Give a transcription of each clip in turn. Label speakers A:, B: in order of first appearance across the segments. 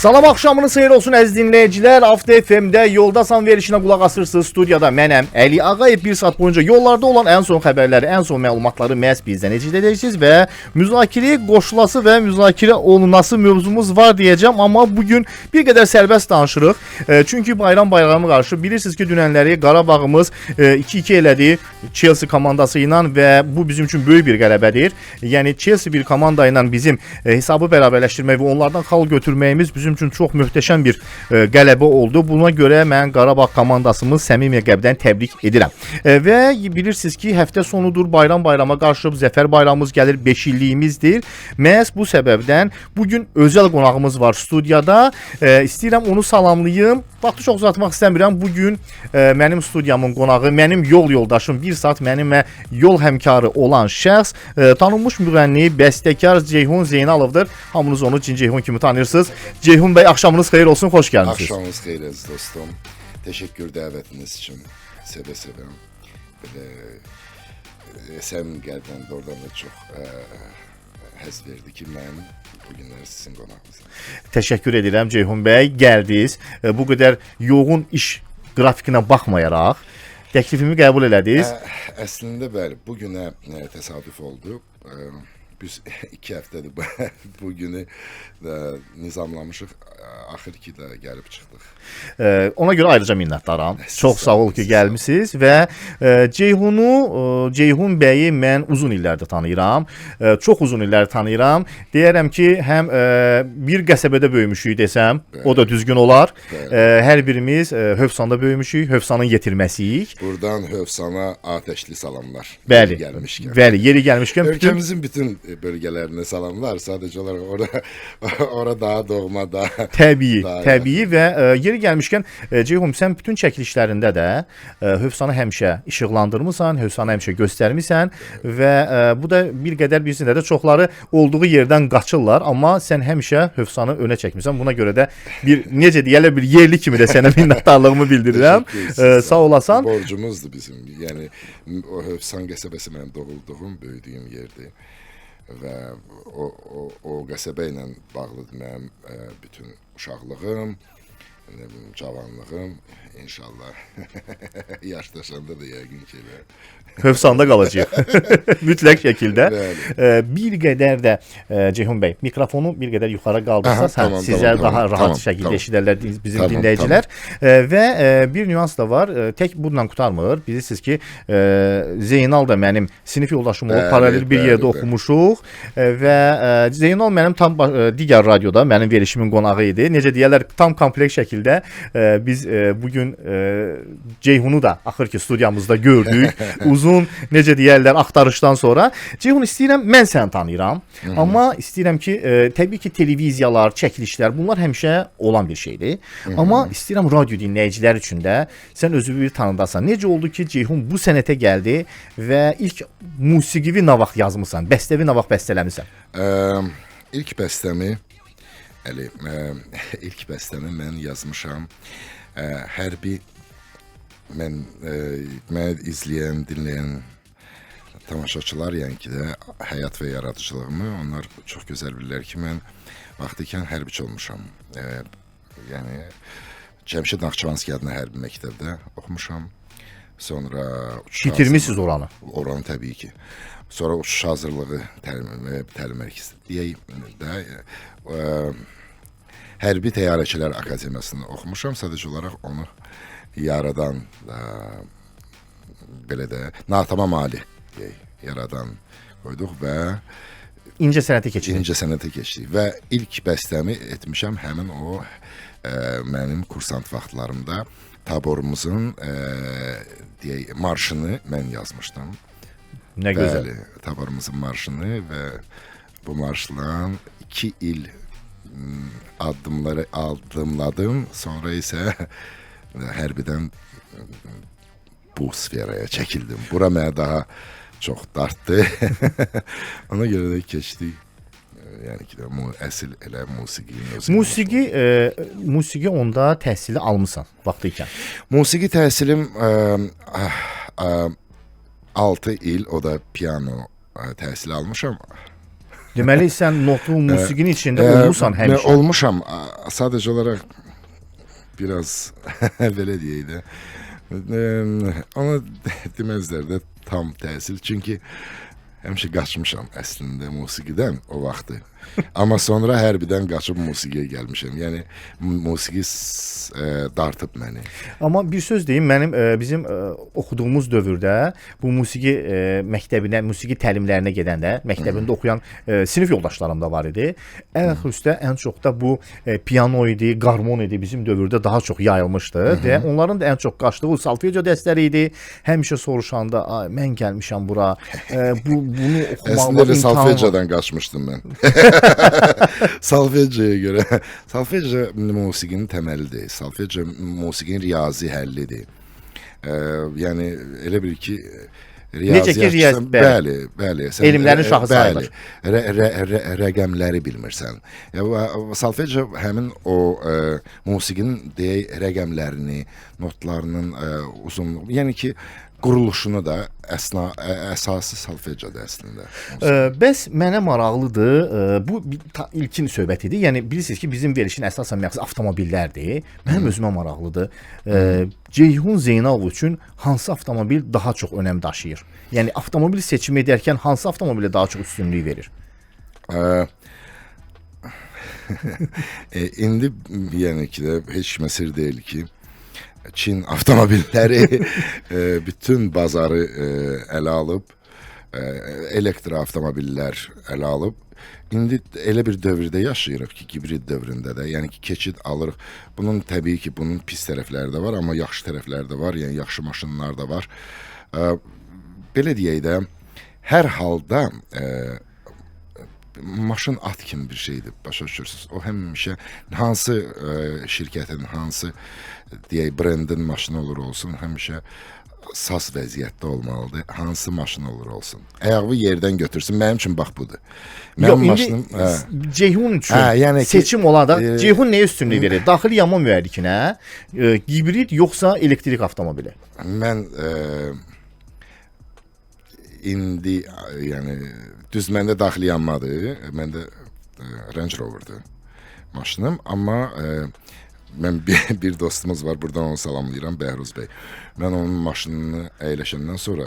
A: Salam axşamınız xeyir olsun əziz dinləyicilər. Afta FM-də Yoldasan verilişinə qulaq asırsınız. Studiyada mənəm Əli Ağayev. Bir saat boyunca yollarda olan ən son xəbərləri, ən son məlumatları məhz bizdən eşidəcəksiniz və müzakirəyə qoşulası və müzakirə olunası mövzumuz var deyəcəm. Amma bugün bir qədər sərbəst danışırıq. Çünki bayramı qarşı bilirsiniz ki, dünənləri Qarabağımız 2-2 elədi Chelsea komandası ilə və bu bizim üçün böyük bir qələbədir. Yəni Chelsea bir komanda ilə bizim hesabı bərabərləşdirmək və onlardan xal götürməyimiz bizim üçün çox möhtəşəm bir qələbə oldu. Buna görə mən Qarabağ komandasımı səmimi qəlbdən təbrik edirəm. Və bilirsiniz ki, həftə sonudur, bayrama qarışıb, zəfər bayramımız gəlir, 5 illiyimizdir. Məhz bu səbəbdən bugün özəl qonağımız var studiyada. İstəyirəm onu salamlayım. Vaxtı çox uzatmaq istəmirəm. Bugün mənim studiyamın qonağı, mənim yol yoldaşım, bir saat mənimlə yol həmkarı olan şəxs, tanınmış müğənni, bəstəkar Ceyhun Zeynalovdur. Hamınız onu Ceyhun kimi tanıyırsınız. Ceyhun bəy, axşamınız xeyir olsun, xoş gəlmisiniz.
B: Axşamınız xeyir əziz dostum. Təşəkkür dəvətiniz üçün. Sevə-sevə. Belə səmimi qəlbdən doğrudan da çox həzz verdi ki, mən bugünlər sizin qonağınızam.
A: Təşəkkür edirəm Ceyhun bəy, gəldiniz. Bu qədər yoğun iş qrafikinə baxmayaraq təklifimi qəbul elədiniz.
B: Əslində bəli, bugünə təsadüf oldu. Biz 2 həftədir bu günü nizamlamışıq. Axır ki də gəlib çıxdıq.
A: Ona görə ayrıca minnətdaram. Çox sağ ol ki, gəlmisiniz və Ceyhun bəyi mən uzun illərdir tanıyıram. Çox uzun illər tanıyıram. Deyərəm ki, həm bir qəsəbədə böyümüşük desəm, o da düzgün olar. Hər birimiz Hövsanda böyümüşük, Hövsanın yetirməsiyik.
B: Buradan Hövsana atəşli salamlar.
A: Bəli, yeri gəlmişkən
B: ölkəmizin bütün bölgələrinə salamlar. Sadəcə olaraq ora daha doğma, daha
A: Təbii və yeri gəlmişkən Ceyhun, sən bütün çəkilişlərində də Hövsanı həmişə işıqlandırmısan, Hövsanı həmişə göstərmisən və bu da bir qədər bilsin də çoxları olduğu yerdən qaçırlar, amma sən həmişə Hövsanı önə çəkmisən. Buna görə də bir necə deyirlər, bir yerli kimi də sənə minnətdarlığımı bildirirəm. Sağ olasan.
B: Borcumuzdur bizim. Yəni o Hövsan qəsəbəsi mənim doğulduğum, böyüdüyüm yerdir. Və o qəsəbə ilə bağlıdır mənim bütün uşaqlığım, cavanlığım, inşallah yaşdaşanda da yəqin ki
A: Hövsanda qalacaq. Mütləq şəkildə. Bir qədər də Ceyhun bəy, mikrofonu bir qədər yuxarı qaldırsanız, sizlər daha rahat şəkildə eşidərlər bizim dinləyicilər. Və bir nüans da var, tək bununla qurtarmır. Bilirsiniz ki, Zeynal da mənim sinif yoldaşım olub, paralel bir yerdə oxumuşuq və Zeynal mənim tam digər radioda mənim verilişimin qonağı idi. Necə deyirlər, tam kompleks şəkildə biz bugün Ceyhunu da axır ki studiyamızda gördük. Uzun, necə deyərlər, axtarışdan sonra. Ceyhun, istəyirəm, mən səni tanıyıram. Amma istəyirəm ki, təbii ki, televiziyalar, çəkilişlər, bunlar həmişə olan bir şeydir. Amma istəyirəm radio dinləyicilər üçün də sən özü bir tanıdasan. Necə oldu ki, Ceyhun bu sənətə gəldi və ilk musiqivi nə vaxt yazmısan, bəstəvi nə vaxt bəstələmisən?
B: İlk bəstəmi, Əli, ilk bəstəmi mən yazmışam. Hərbi məni izləyən, dinləyən tamaşaçılar, yəni ki də həyat və yaradıcılığımı, onlar çox gözəl bilirlər ki, mən vaxtıkən hərbiçi olmuşam. Yəni Cəmşid Naxçıvanski adına hərbi məktəbdə oxumuşam. Sonra
A: bitirmisiniz oranı?
B: Oranı təbii ki. Sonra uçuş hazırlığı təlim mərkəzi deyək də Hərbi Təyyarəçilər Akademiyasında oxumuşam. Sadəcə olaraq onu yaradan, belə də natamam ali yaradan qoyduq və
A: İncə sənətə
B: keçdik və ilk bəstəmi etmişəm həmin o mənim kursant vaxtlarımda taborumuzun deyək marşını mən yazmışdım.
A: Nə gözəl.
B: Taborumuzun marşını və bu marşla 2 il addımladım, sonra isə hərbidən bu sferaya çəkildim. Bura mənə daha çox dartdı. Ona görə də keçdik. Yəni ki, əsl elə musiqi.
A: Musiqi onda təhsili almısan vaxtıkən.
B: Musiqi təhsilim 6 il, o da piano təhsili almışam.
A: Deməli sən notu musiqinin içində olmusan həmişə.
B: Olmuşam. Sadece olarak biraz belə deyək də. Ona deməzlər də tam təhsil. Çünki həmişə qaçmışam əslində musiqidən o vaxtı. Amma sonra hərbidən qaçıb musiqiyə gəlmişəm. Yəni musiqi dartıb məni.
A: Amma bir söz deyim, mənim bizim oxuduğumuz dövrdə bu musiqi məktəbinə, musiqi təlimlərinə gedəndə, məktəbində oxuyan sinif yoldaşlarım da var idi. Ən-xüsusda ən çox da bu piano idi, qarmon idi, bizim dövrdə daha çox yayılmışdı və onların da ən çox qaçdığı solfejo dərsləri idi. Həmişə soruşanda, mən gəlmişəm bura, bunu oxumaqla
B: əslində solfejodan qaçmışdım mən. Solfejoya görə. Solfejo musiqinin təməlidir. Solfejo musiqinin riyazi həllidir. Yəni elə bil ki
A: necə ki riyazi,
B: bəli.
A: Elmlərin şahı sayılır.
B: Rəqəmləri bilmirsən. Solfejo həmin o musiqinin deyək rəqəmlərini, notlarının uzunluğu, yəni ki quruluşunu da əsası solfejodur əslində.
A: Bəs mənə maraqlıdır, bu ilkin söhbət idi. Yəni bilirsiniz ki, bizim verilişin əsasən məqsədi avtomobillərdir. Mənim özümə maraqlıdır. Ceyhun Zeynalov üçün hansı avtomobil daha çox önəm daşıyır? Yəni avtomobil seçimi edərkən hansı avtomobilə daha çox üstünlük verir?
B: İndi yəni ki də heç kimə sir deyil ki, Çin avtomobilləri bütün bazarı ələ alıb, elektroavtomobillər ələ alıb. İndi elə bir dövrdə yaşayırıq ki, hibrid dövründə də, yəni ki, keçid alırıq. Bunun təbii ki, bunun pis tərəfləri də var, amma yaxşı tərəfləri də var, yəni yaxşı maşınlar da var. Belə deyək də, hər halda maşın at kimi bir şeydir, başa düşürsünüz. O həmişə hansı şirkətin, hansı deyək brendin maşını olur olsun, həmişə sas vəziyyətdə olmalıdır. Hansı maşın olur olsun. Ayağı yerdən götürsün. Mənim üçün bax budur.
A: Yox, indi Ceyhun üçün yəni seçim olaraq Ceyhun nəyə üstünlük verir? Daxili yanma mühərrikinə, hibrid yoxsa elektrik avtomobili?
B: Mən indi yəni düz məndə daxili yanmadır. Məndə Range Rover'dır maşınım, amma mən bir dostumuz var, buradan onu salamlayıram, Bəhruz bəy. Mən onun maşınını əyləşəndən sonra,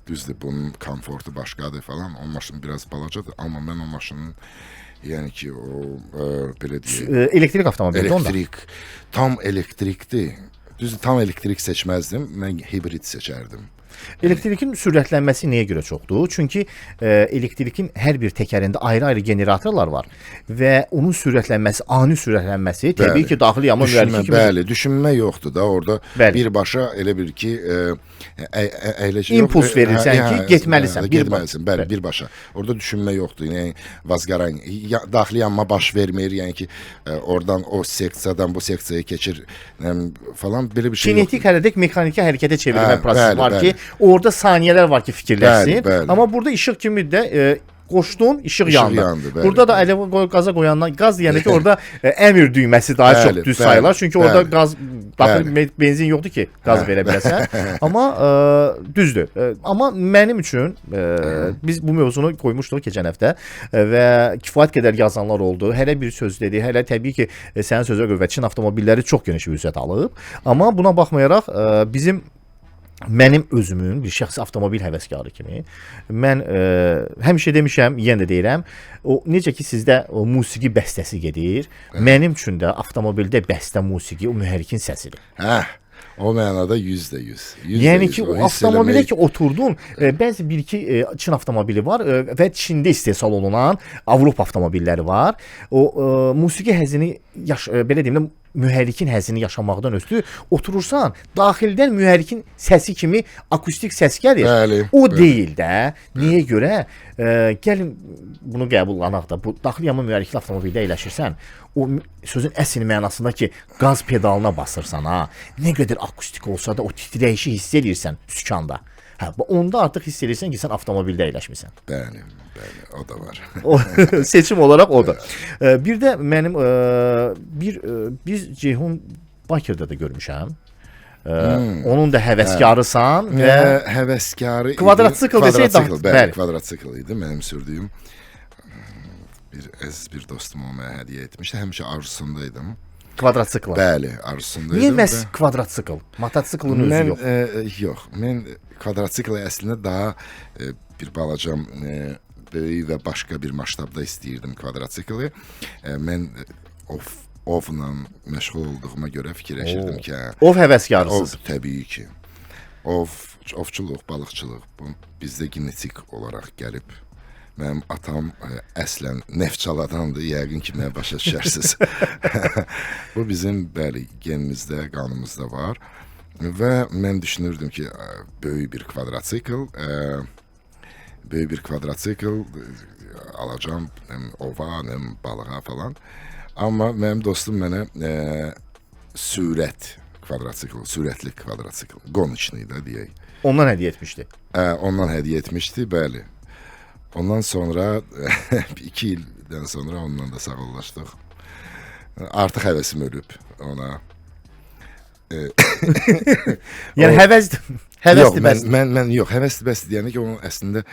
B: düzdür, bunun komfortu başqadır falan, o maşın biraz balacadır, amma mən o maşının, yəni ki, o belə deyək,
A: elektrik avtomobildir onda?
B: Elektrik, tam elektrikdir. Düzdür, tam elektrik seçməzdim, mən hibrid seçərdim.
A: Elektrikin sürətlənməsi nəyə görə çoxdur? Çünki elektrikin hər bir təkərində ayrı-ayrı generatorlar var və onun sürətlənməsi, ani sürətlənməsi təbii ki, daxili yanma mühərriki kimi.
B: Bəli, düşünmə yoxdur da orada. Birbaşa elə bir ki,
A: impuls verirsən ki, getməlisən.
B: Bəli, birbaşa. Orada düşünmə yoxdur. Yəni vazgaran, daxili yanma baş vermir, yəni ki, oradan o seksiyadan bu seksiyaya keçir falan, belə bir şey yoxdur.
A: Kinetik hərəkət mexaniki hərəkətə çevirmə prosesi var ki, orada saniyələr var ki, fikirləşsin. Amma burada işıq kimi də qoşdun, işıq yandı. Burada da ələ qaza qoyandan, qaz deyəndə ki, orada əmr düyməsi daha çox düz sayılar. Çünki orada qaz, daxil benzin yoxdur ki, qaz verə biləsən. Amma düzdür. Amma mənim üçün, biz bu mövzunu qoymuşduq keçən həftə və kifayət qədər yazanlar oldu. Hələ bir söz dedi, hələ təbii ki, sənin sözə görə Çin avtomobilləri çox geniş vüsət alıb. Amma buna baxmayaraq, mənim özümün bir şəxsi avtomobil həvəskarı kimi mən həmişə demişəm, yenə də deyirəm, o necə ki sizdə o musiqi bəstəsi gedir, mənim üçün də avtomobildə bəstə musiqi o mühərrikin səsidir.
B: O mənada 100%.
A: Yəni ki, o avtomobilə ki oturdun, bəzi bir-iki Çin avtomobili var və Çində istehsal olunan Avropa avtomobilləri var. O musiqi həzzini, belə deyim də, mühərrikin həzzini yaşamaqdan ötürü oturursan, daxildən mühərrikin səsi kimi akustik səs gəlir. O deyil də. Niyə görə? Gəlin bunu qəbullanaq da. Bu daxili yanma mühərrikli avtomobildə əyləşirsən, o sözün əsl mənasında ki, qaz pedalına basırsan, nə qədər akustik olsa da o titrəyişi hiss edirsən sükanda. Onda artıq hiss edirsən ki, sən avtomobildə əyləşmirsən.
B: Bəli, o da var.
A: Seçim olaraq o da. Bir də mənim biz Ceyhun Bakırda da görmüşəm. Onun da həvəskarısan və
B: həvəskarı
A: kvadratsikl desək,
B: bəli, kvadratsikl idi mənim sürdüyüm. bir əziz bir dostum o mənə hədiyyə etmişdi. Həmişə arzusundaydım.
A: Kvadratsikl.
B: Bəli, arzusundaydım.
A: Niyə məhz kvadratsikl? Mototsiklın özü
B: Mən
A: yox.
B: yox, mən kvadratsiklı əslində daha bir balacam böyük və başqa bir masштабda istəyirdim kvadratsiklı. Mən ovla məşğul olduğuma görə fikirləşirdim ki,
A: Ov həvəskarısınız.
B: ov təbii ki. Ovçuluq, balıqçılıq bu bizdə genetik olaraq gəlib. Mənim atam əslən Neftçaladandır, yəqin ki, mənə başa düşərsiniz. Bu bizim, bəli, genimizdə, qanımızda var. Və mən düşünürdüm ki, böyük bir kvadratsikl alacam, həm ova, həm balığa falan. Amma mənim dostum mənə sürətli kvadratsikl, qonçni də deyək.
A: Ondan hədiyyə etmişdi.
B: Ondan hədiyyə etmişdi, bəli. Ondan sonra 2 ildən sonra ondan da sağollaşdıq. Artıq həvəsim ölüb ona.
A: Yəni həvəsdir bəs.
B: Mən yox, həvəsdir bəs deyəndə ki, onun əslində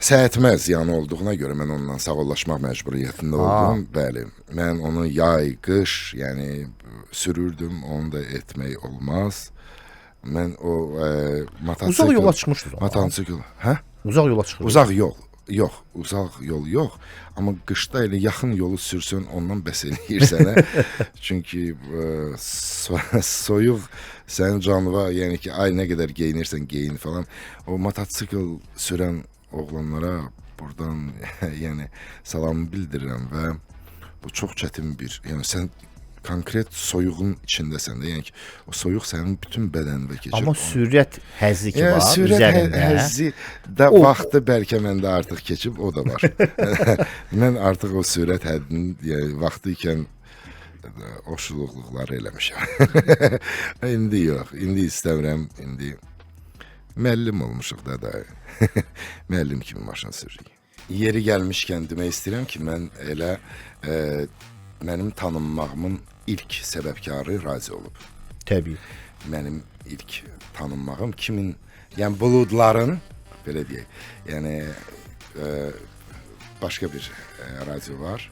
B: səhətməz yəni olduğuna görə mən ondan sağollaşmaq məcburiyyətində oldum. Bəli, mən onu yay, qış, yəni sürürdüm, onu da etmək olmaz. Mən o motosikl...
A: Uzaq yola çıxmışdır.
B: Motosikl, hə?
A: Uzaq yola çıxır.
B: Uzaq yol, yox, uzaq yol yox. Amma qışda elə yaxın yolu sürsən ondan bəs eləyir sənə. Çünki soyuq sənin canıva, yəni ki, ay nə qədər geyinirsən geyin falan. O motosikl sürən oğlanlara buradan yəni salamı bildirirəm və bu çox çətin bir, yəni sən konkret soyuğun içindəsən də, yəni ki, o soyuq sənin bütün bədənində keçir.
A: Amma sürət həzzi ki var
B: sürət
A: üzərində.
B: həzzi də vaxtı bəlkə məndə artıq keçib, o da var. Mən artıq o sürət həddinin, yəni vaxtı ikən o şuluqluqları eləmişəm. İndi yox, indi istəmirəm, indi müəllim olmuşuq da dayı. Müəllim kimi maşın sürürük. Yeri gəlmişkən demək istəyirəm ki, mən elə mənim tanınmağımın ilk səbəbkarı Razi olub.
A: Təbii.
B: Mənim ilk tanınmağım kimin, yəni buludların, belə deyək, yəni başqa bir radio var.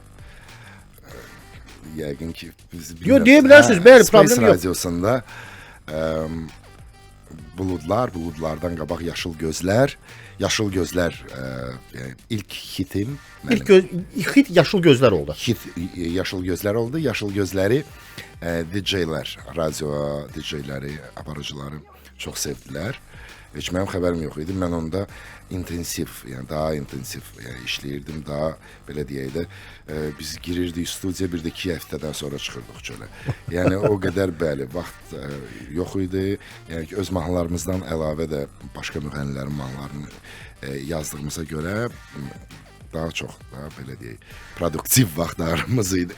B: Yəqin ki, biz bilmirəm.
A: Yox, deyə bilərsiniz, bəli, problem
B: Space
A: yox.
B: radiosunda buludlardan qabaq yaşıl gözlər yəni ilk hitim mənim.
A: İlk hit yaşıl gözlər oldu.
B: Hit yaşıl gözlər oldu. Yaşıl gözləri DJ-lər, radio DJ-ləri, aparıcıları çox sevdilər. Heç mənim xəbərim yox idi. Mən onda intensiv, yəni daha intensiv işləyirdim. Daha belə deyək də biz girirdik studiyaya, bir də 2 həftədən sonra çıxırdıq çölə. Yəni o qədər bəli, vaxt yox idi. Yəni ki, öz mahnılarımızdan əlavə də başqa müğənnilərin mahnılarını yazdığımıza görə daha çox, daha belə deyək, produktiv vaxtlarımız idi.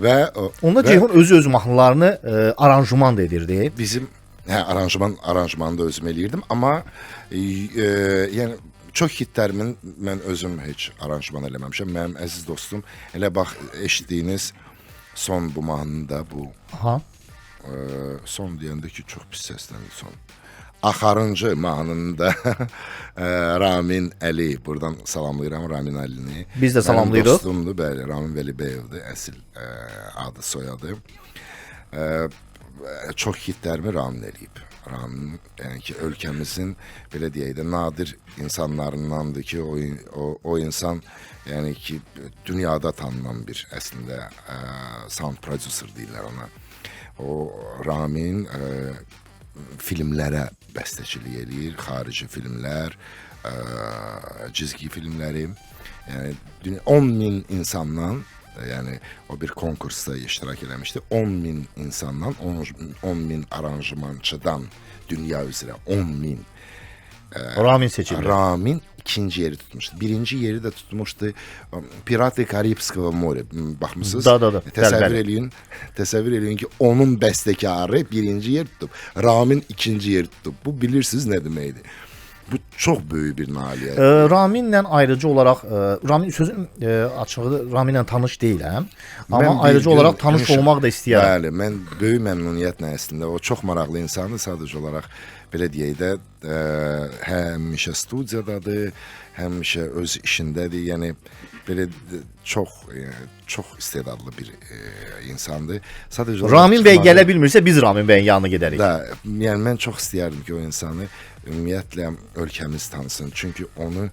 B: Və
A: onda Ceyhun özü mahnılarını aranjman da edirdi.
B: Bizim aranjmanı da özüm eləyirdim, amma yəni çox hitlərimin mən özüm heç aranjman eləməmişəm. Mənim əziz dostum, elə bax eşitdiyiniz son bu mahnında bu.
A: Aha.
B: Son deyəndə ki, çox pis səslənir son. Axarıncı mahnında Ramin Əli, buradan salamlayıram Ramin Əlini.
A: Biz də salamlayırıq.
B: Mənim dostumdur, bəli, Ramin Vəlibəyevdir, əsl adı, soyadı. Çox hitlərimi Ramin eləyib. Ramin, yəni ki, ölkəmizin belə deyək də nadir insanlarındandır ki, o insan, yəni ki, dünyada tanınan bir əslində sound producer deyirlər ona. O Ramin filmlərə bəstəçilik eləyir, xarici filmlər, cizgi filmləri. Yəni 10.000 insandan, yəni o bir konkursda iştirak eləmişdi. 10.000 insandan, 10.000 aranjmançıdan dünya üzrə 10.000
A: Ramin seçildi.
B: Ramin ikinci yeri tutmuşdu. Birinci yeri də tutmuşdu Pirаты Karibskого Morя. Baxmısınız?
A: Da.
B: Təsəvvür eləyin ki, onun bəstəkarı birinci yer tutub. Ramin ikinci yer tutub. Bu bilirsiniz nə deməkdir? Bu çox böyük bir nailiyyət.
A: Raminlə ayrıcı olaraq, Ramin sözüm açığı Raminlə tanış deyiləm. Amma ayrıcı olaraq tanış olmaq da istəyirəm.
B: Bəli, mən böyük məmnuniyyətlə əslində o çox maraqlı insandır, sadəcə olaraq belə deyək də, həmişə studiyadadır, həmişə öz işindədir. Yəni belə çox istedadlı bir insandır. Sadəcə
A: Ramin bəy gələ bilmirsə biz Ramin bəyin yanına gedərik.
B: Yəni mən çox istəyərdim ki, o insanı ümumiyyətlə ölkəmiz tanısın. Çünki onu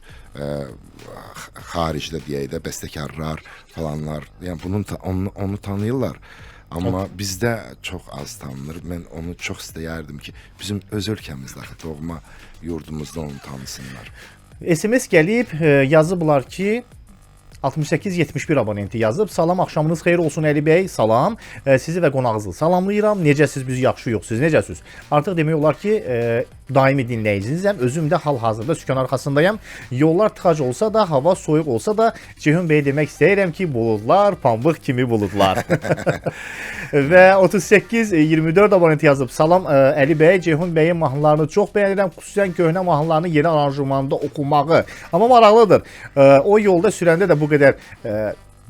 B: xaricdə deyək də bəstəkarlar falanlar, yəni onu tanıyırlar. Amma bizdə çox az tanınır. Mən onu çox istəyərdim ki, bizim öz ölkəmizdə, doğma yurdumuzda onu tanısınlar.
A: SMS gəlib, yazıblar ki 6871 abonenti yazıb. Salam, axşamınız xeyir olsun Əli bəy. Salam. Sizi və qonağınızı salamlayıram. Necəsiz, biz yaxşı yoxsuz, necəsiz? Artıq demək olar ki, daimi dinləyicinizəm. Özüm də hal-hazırda sükan arxasındayım. Yollar tıxac olsa da, hava soyuq olsa da Ceyhun bəy demək istəyirəm ki, buludlar pambıq kimi buludlar. Və 3824 abonenti yazıb. Salam Əli bəy, Ceyhun bəyin mahnılarını çox bəyənirəm. Xüsusən köhnə mahnılarını yeni aranjmanda oxumağı. Amma maraqlıdır. O yolda sürəndə də bu qədər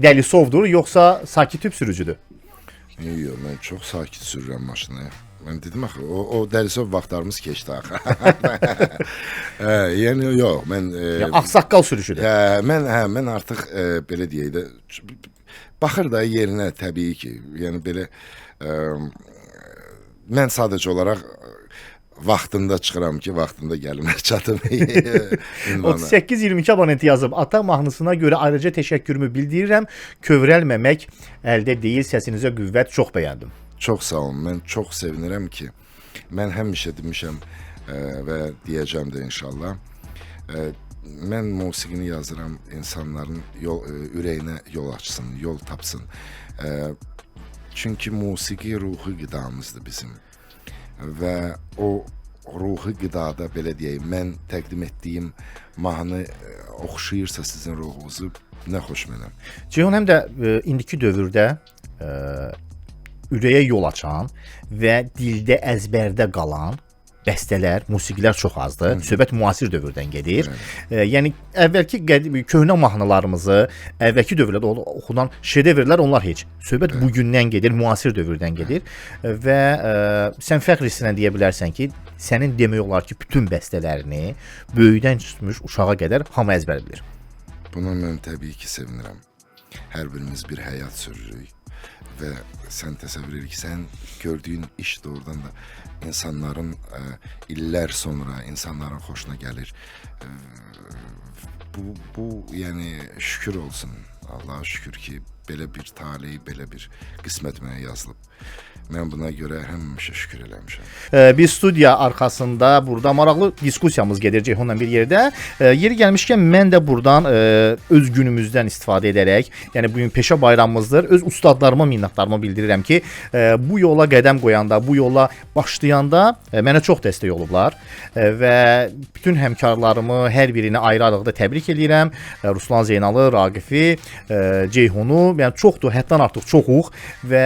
A: dəlisovdur, yoxsa sakit tüp sürücüdür?
B: Yox, mən çox sakit sürürəm maşını. Mən dedim axı, o dəlisov vaxtlarımız keçdi axı. Yəni yox, mən
A: ağsaqqal sürücüdür.
B: Mən artıq belə deyək də baxır da yerinə təbii ki. Yəni belə mən sadəcə olaraq vaxtında çıxıram ki, vaxtında gəlimə çatım.
A: 38-22 abonenti yazıb. Ata mahnısına görə ayrıca təşəkkürümü bildirirəm. Kövrəlməmək əldə deyil. Səsinizə qüvvət. Çox bəyəndim.
B: Çox sağ olun. Mən çox sevinirəm ki, mən həmişə demişəm və deyəcəm də inşallah. Mən musiqini yazıram, insanların ürəyinə yol açsın, yol tapsın. Çünki musiqi ruhi qidamızdır bizim. Və o ruhi qidada, belə deyək, mən təqdim etdiyim mahnı oxşayırsa sizin ruhunuzu, nə xoş mənə.
A: Ceyhun, həm də indiki dövrdə ürəyə yol açan və dildə əzbərdə qalan bəstələr, musiqilər çox azdır. Söhbət müasir dövrdən gedir. Yəni əvvəlki köhnə mahnılarımızı, əvvəlki dövrlərdə oxunan şedevrlər onlar heç. Söhbət bugündən gedir, müasir dövrdən gedir və sən fəxr hissinə deyə bilərsən ki, sənin demək olar ki, bütün bəstələrini böyüdən tutmuş uşağa qədər hamı əzbər bilir.
B: Buna mən təbii ki, sevinirəm. Hər birimiz bir həyat sürürük və sən təsəvvür edir ki, sən gördüyün iş doğrudan da insanların illər sonra insanların xoşuna gəlir. Bu yəni şükür olsun. Allah'a şükür ki, belə bir talih, belə bir qismət mənə yazılıb. Mən buna görə həmişə şükür eləmişəm.
A: Biz studiya arxasında burada maraqlı diskusiyamız gedir Ceyhunla bir yerdə. Yeri gəlmişkən mən də buradan öz günümüzdən istifadə edərək, yəni bugün peşə bayramımızdır, öz ustadlarıma minnətdarımı bildirirəm ki, bu yola qədəm qoyanda, bu yola başlayanda mənə çox dəstək olublar və bütün həmkarlarımı, hər birini ayrı-ayrılıqda təbrik edirəm. Ruslan Zeynalı, Raqifi, Ceyhunu, yəni çoxdur, həddən artıq çoxuq və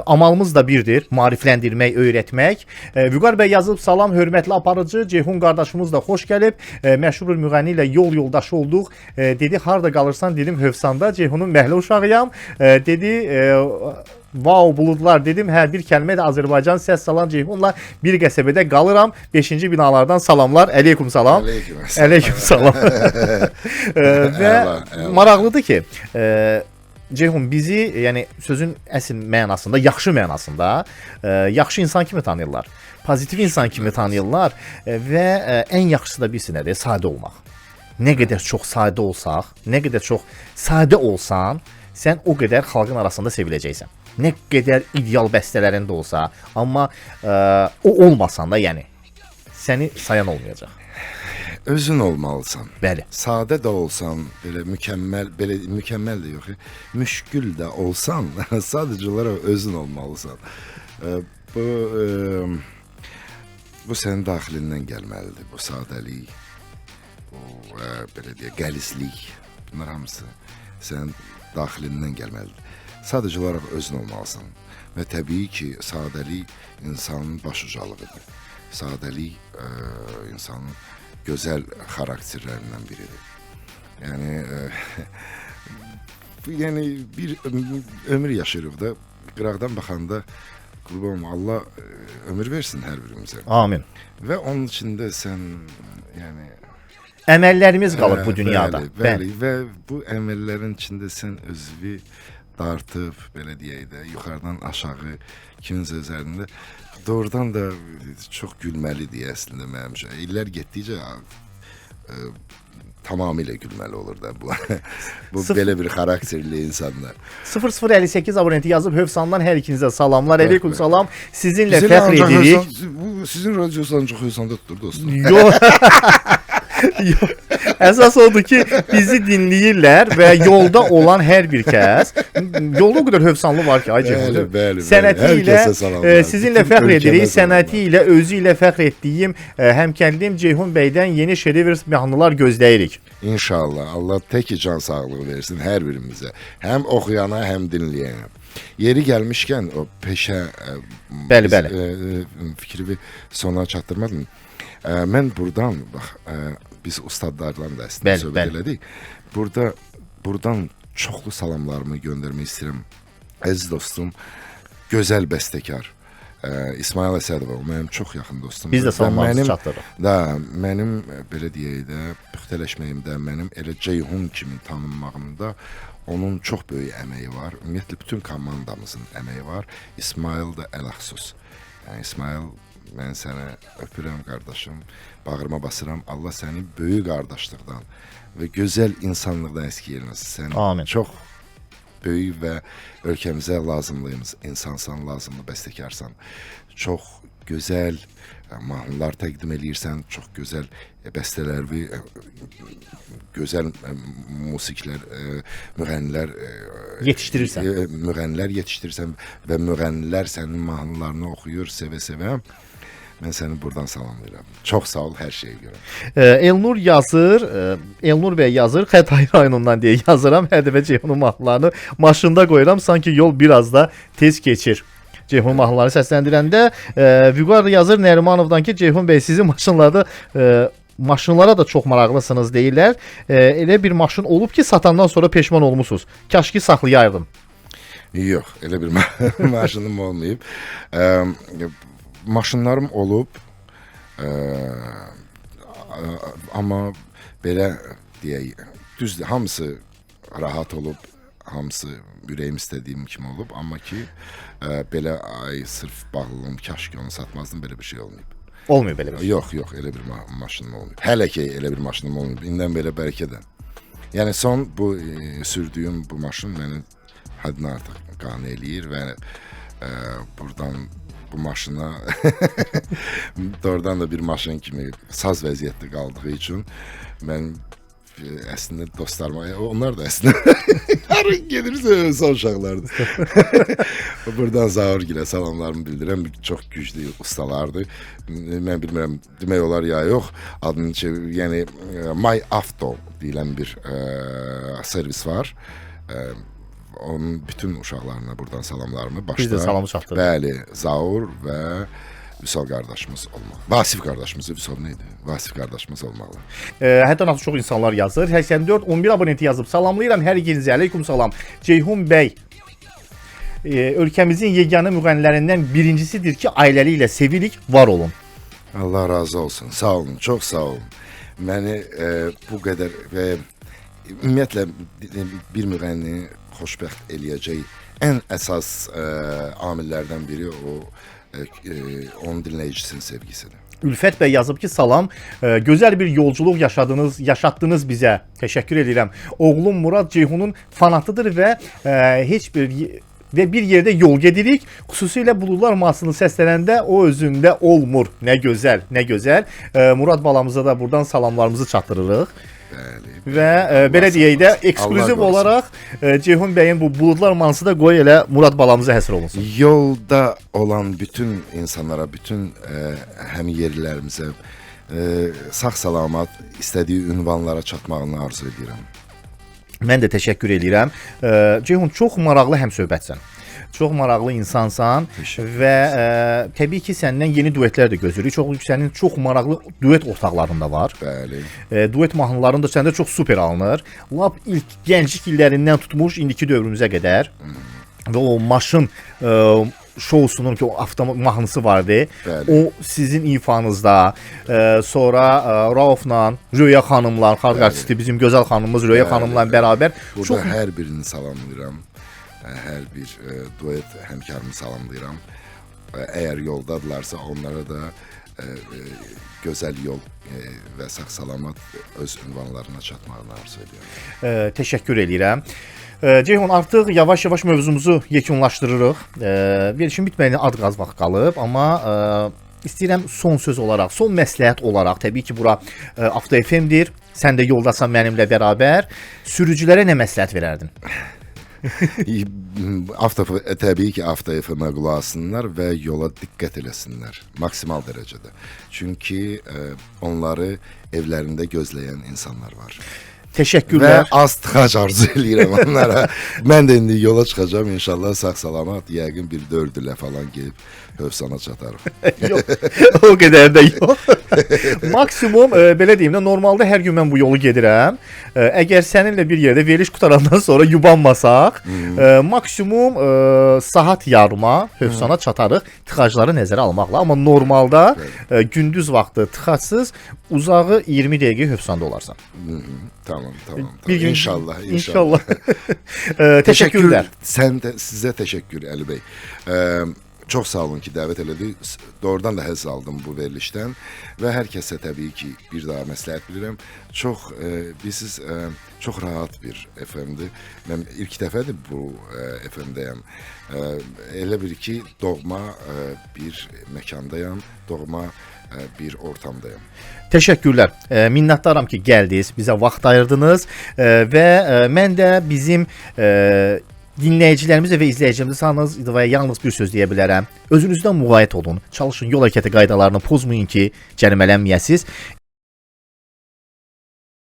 A: amalımız da birdir, maarifləndirmək, öyrətmək. Vüqar bəy yazıb, salam, hörmətli aparıcı, Ceyhun qardaşımız da xoş gəlib. Məşhur müğənni ilə yol yoldaşı olduq. Dedi, harda qalırsan dedim, Hövsanda, Ceyhunun məhlə uşağıyam. Dedi, wow, buludlar dedim, hər bir kəlmə də Azərbaycan səs salan Ceyhunla bir qəsəbədə qalıram. 5-ci binalardan salamlar. Əleykum salam. Əleykum salam. Və maraqlıdır ki, Ceyhun bizi, yəni sözün əsl mənasında, yaxşı mənasında, yaxşı insan kimi tanıyırlar. Pozitiv insan kimi tanıyırlar və ən yaxşısı da bilsin nədir? Sadə olmaq. Nə qədər çox sadə olsaq, nə qədər çox sadə olsan, sən o qədər xalqın arasında seviləcəksən. Nə qədər ideal bəstələrində olsa, amma o olmasan da, yəni səni sayan olmayacaq.
B: Özün olmalısan.
A: Bəli.
B: Sadə də olsan, belə mükəmməl də yox, müşkül də olsan, sadəcə olaraq özün olmalısan. Bu sənin daxilindən gəlməlidir. Bu sadəlik, bu belə deyək, qəlislik, bunlar hamısı sənin daxilindən gəlməlidir. Sadəcə olaraq özün olmalısan. Və təbii ki, sadəlik insanın başucalığıdır. Sadəlik insanın gözəl xarakterlərindən biridir. Yəni bir ömür yaşayırıq da, qıraqdan baxanda qurban Allah ömür versin hər birimizə.
A: Amin.
B: Və onun içində sən yəni
A: Əməllərimiz qalır bu dünyada.
B: Bəli, və bu əməllərin içində sən özünü dartıb, belə deyək də, yuxarıdan aşağı kiminsə üzərində doğrudan da çox gülməlidir əslində mənim üçün. İllər getdikcə tamamilə gülməli olur da bu. Bu belə bir xarakterli insanlar.
A: 0058 abonenti yazıb Hövsandan hər ikinizə salamlar. Aleyküm salam. Sizinlə fəxr edirik.
B: Bu sizin radiosu ancaq Hövsanda tutur dostum.
A: Yox. Yox. Əsas odur ki, bizi dinləyirlər və yolda olan hər bir kəs, yolda o qədər Hövsanlı var ki, ay Ceyhun.
B: Bəli.
A: Sənəti
B: Hər
A: ilə
B: kəsə salamlar.
A: sizinlə
B: Bütün
A: fəxr edirik.
B: ölkəmə
A: Sənəti ilə, özü ilə fəxr etdiyim həmkəndlim Ceyhun bəydən yeni şedevr mahnılar gözləyirik.
B: İnşallah Allah tək can sağlığı versin hər birimizə. Həm oxuyana, həm dinləyənə. Yeri gəlmişkən o peşə
A: Bəli.
B: fikrimi sona çatdırmadım. Mən buradan bax biz ustadlarla da əslində söhbət elədik. Buradan çoxlu salamlarımı göndərmək istəyirəm. Əziz dostum, gözəl bəstəkar İsmail Əsədov mənim çox yaxın dostumdur.
A: Biz də salamlarımızı çatdırırıq.
B: Da, mənim belə deyək də, püxtələşməyimdə, mənim elə Ceyhun kimi tanınmağımda onun çox böyük əməyi var. Ümumiyyətlə bütün komandamızın əməyi var. İsmail də ələxsus. Yəni İsmail, mən sənə öpürəm qardaşım, bağrıma basıram. Allah səni böyük qardaşlıqdan və gözəl insanlıqdan əski eləməsin. Sən çox böyük və ölkəmizə lazımlıyımız insansan, lazımlı bəstəkarsan. Çox gözəl mahnılar təqdim eləyirsən, çox gözəl bəstələrvi, gözəl musiqilər, müğənnilər
A: yetişdirirsən.
B: Müğənnilər yetişdirirsən və müğənnilər sənin mahnılarını oxuyur, sevə-sevə. Mən səni buradan salamlayıram. Çox sağ ol hər şeyə görə.
A: Elnur yazır, Elnur bəy yazır, Xətai rayonundan deyə yazıram. Hər dəfə Ceyhunun mahnılarını maşında qoyuram, sanki yol biraz da tez keçir. Ceyhun mahnıları səsləndirəndə Vüqar yazır Nərimanovdan ki, Ceyhun bəy sizin maşınlara da çox maraqlısınız deyirlər. Elə bir maşın olub ki, satandan sonra peşman olmusunuz. Kaş ki saxlayaydım.
B: Yox, elə bir maşınım olmayıb. Maşınlarım olub, amma belə deyək, düzdür, hamısı rahat olub, hamısı ürəyim istədiyim kimi olub, amma ki, belə sırf bağlılığım, kaş ki onu satmazdım, belə bir şey olmayıb.
A: Olmuyor belə bir şey?
B: Yox, elə bir maşınım olmayıb. Hələ ki, elə bir maşınım olmayıb, indən belə bəlkə də. Yəni, son bu sürdüyüm bu maşın məni həddən artıq qane eləyir və buradan bu maşına doğrudan da bir maşın kimi saz vəziyyətdə qaldığı üçün mən əslində dostlarıma, onlar da əslində yarın gelirsə son uşaqlardır. Buradan Zaurgilə salamlarımı bildirəm. Çox güclü ustalardır. Mən bilmirəm, demək olar ya yox. Adının yəni My Auto deyilən bir servis var. Onun bütün uşaqlarına buradan salamlarımı başda.
A: Biz də salamı çatdırırıq.
B: Bəli, Zaur və Vüsal qardaşımız olmalı. Vasif qardaşımız, Vüsal neydi? Vasif qardaşımız olmalı.
A: Həddən artıq çox insanlar yazır. 84 11 abonenti yazıb. Salamlayıram hər ikinizə. Aleyküm salam. Ceyhun bəy ölkəmizin yeganə müğənnilərindən birincisidir ki, ailəli ilə sevirik, var olun.
B: Allah razı olsun. Sağ olun, çox sağ olun. Məni bu qədər və ümumiyyətlə bir müğənni xoşbəxt eləyəcək ən əsas amillərdən biri onun dinləyicisinin sevgisidir.
A: Ülfət bəy yazıb ki, salam, gözəl bir yolculuq yaşatdınız bizə. Təşəkkür edirəm. Oğlum Murad Ceyhunun fanatıdır və bir yerdə yol gedirik. Xüsusilə Buludlar mahnısını səslənəndə o özündə olmur. Nə gözəl, nə gözəl. Murad balamıza da buradan salamlarımızı çatdırırıq.
B: Bəli.
A: Və belə deyək də, ekskluziv olaraq Ceyhun bəyin bu Buludlar mahnısı da qoy elə Murad balamıza həsr olunsun.
B: Yolda olan bütün insanlara, bütün həmyerlilərimizə sağ-salamat istədiyi ünvanlara çatmağını arzu edirəm.
A: Mən də təşəkkür edirəm. Ceyhun, çox maraqlı həmsöhbətsən. Çox maraqlı insansan və təbii ki, səndən yeni duetlər də gözləyirik. Sənin çox maraqlı duet ortaqların da var.
B: Bəli.
A: Duet mahnıların da səndə çox super alınır. Lap ilk gənclik illərindən tutmuş indiki dövrümüzə qədər və o maşın şousunun ki o avtomat mahnısı vardı.
B: Bəli.
A: O sizin ifanızda, sonra Raufla, Röya xanımlar, xalq artisti bizim gözəl xanımımız Röya xanımla bərabər
B: Burada
A: çox
B: hər birini salamlayıram. Hər bir duet həmkarımı salamlayıram. Əgər yoldadılarsa onlara da gözəl yol və sağ-salamat öz ünvanlarına çatmağını arzu edirəm.
A: Təşəkkür eləyirəm. Ceyhun, artıq yavaş-yavaş mövzumuzu yekunlaşdırırıq. Verilişin bitməyinə az vaxt qalıb, amma istəyirəm son söz olaraq, son məsləhət olaraq, təbii ki, bura Avto FM-dir. Sən də yoldasan mənimlə bərabər. Sürücülərə nə məsləhət verərdin?
B: Təbii ki, Avto FM-ə qulaq assınlar və yola diqqət eləsinlər maksimal dərəcədə. Çünki onları evlərində gözləyən insanlar var. Və
A: Təşəkkürlər.
B: az tıxac arzu eləyirəm onlara. Mən də indi yola çıxacağam inşallah sağ-salamat. Yəqin bir 4 ilə falan gedib Hövsana çatarım.
A: Yox, o qədər də yox. Maksimum belə deyim də, normalda hər gün mən bu yolu gedirəm. Əgər səninlə bir yerdə veriliş qutarandan sonra yubanmasaq, maksimum saat yarıma Hövsana çatarıq tıxacları nəzərə almaqla. Amma normalda gündüz vaxtı tıxacsız uzağı 20 dəqiqə Hövsanda olarsan.
B: Tamam.
A: Bir gün
B: İnşallah.
A: Təşəkkürlər.
B: Sizə təşəkkür Əli bəy. Çox sağ olun ki, dəvət elədiniz. Doğrudan da həzz aldım bu verilişdən və hər kəsə təbii ki, bir daha məsləhət bilirəm. Biz çox rahat bir FM-dir. Mən ilk dəfədir bu FM-dəyəm. Elə bir ki, doğma bir məkandayam, doğma bir ortamdayam.
A: Təşəkkürlər. Minnətdaram ki, gəldiniz, bizə vaxt ayırdınız və mən də bizim dinləyicilərimizə və izləyicilərimizə və yalnız bir söz deyə bilərəm. Özünüzdən müğayət olun. Çalışın, yol hərəkəti qaydalarını pozmayın ki, cərimələnməyəsiniz.